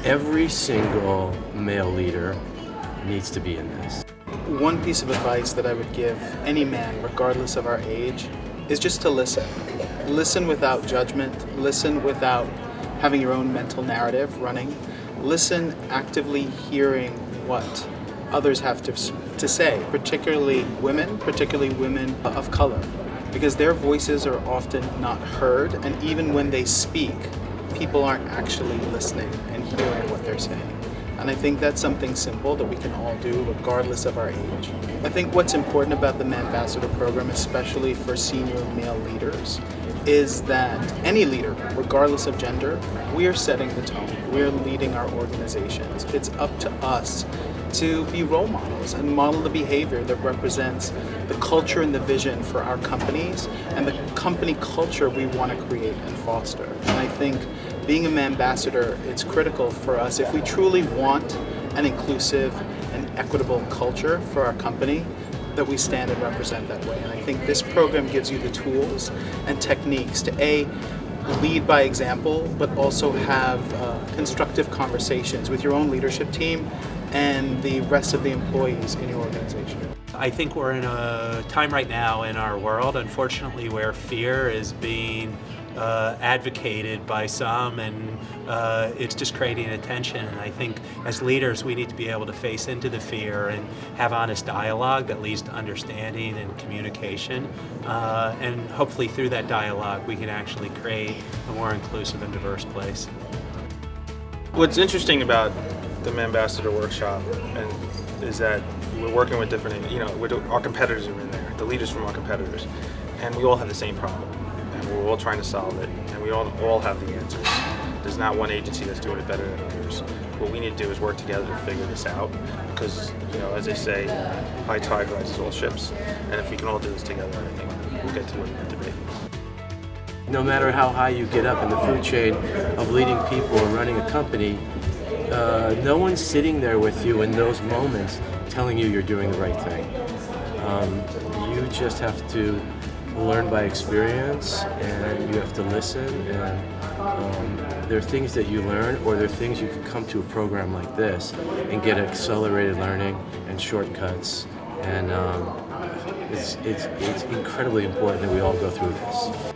Every single male leader needs to be in this. One piece of advice that I would give any man, regardless of our age, is just to listen. Listen without judgment, listen without having your own mental narrative running. Listen actively hearing what others have to say, particularly women of color, because their voices are often not heard, and even when they speak, people aren't actually listening and hearing what they're saying. And I think that's something simple that we can all do regardless of our age. I think what's important about the Manbassador program, especially for senior male leaders, is that any leader, regardless of gender, we are setting the tone. We are leading our organizations. It's up to us to be role models and model the behavior that represents the culture and the vision for our companies and the company culture we want to create and foster. And I think being a Manbassador, it's critical for us if we truly want an inclusive and equitable culture for our company, that we stand and represent that way. And I think this program gives you the tools and techniques to lead by example, but also have constructive conversations with your own leadership team and the rest of the employees in your organization. I think we're in a time right now in our world, unfortunately, where fear is being advocated by some, and it's just creating attention. And I think as leaders we need to be able to face into the fear and have honest dialogue that leads to understanding and communication, and hopefully through that dialogue we can actually create a more inclusive and diverse place. What's interesting about the Manbassador Workshop is that we're working with different, our competitors are in there, the leaders from our competitors, and we all have the same problem. And we're all trying to solve it, and we all have the answers. There's not one agency that's doing it better than others. What we need to do is work together to figure this out, because, as they say, high tide rises all ships. And if we can all do this together, I think we'll get to where we need to be. No matter how high you get up in the food chain of leading people or running a company, no one's sitting there with you in those moments telling you you're doing the right thing. You just have to learn by experience, and you have to listen, and there are things that you learn, or there are things you can come to a program like this and get accelerated learning and shortcuts, and it's incredibly important that we all go through this.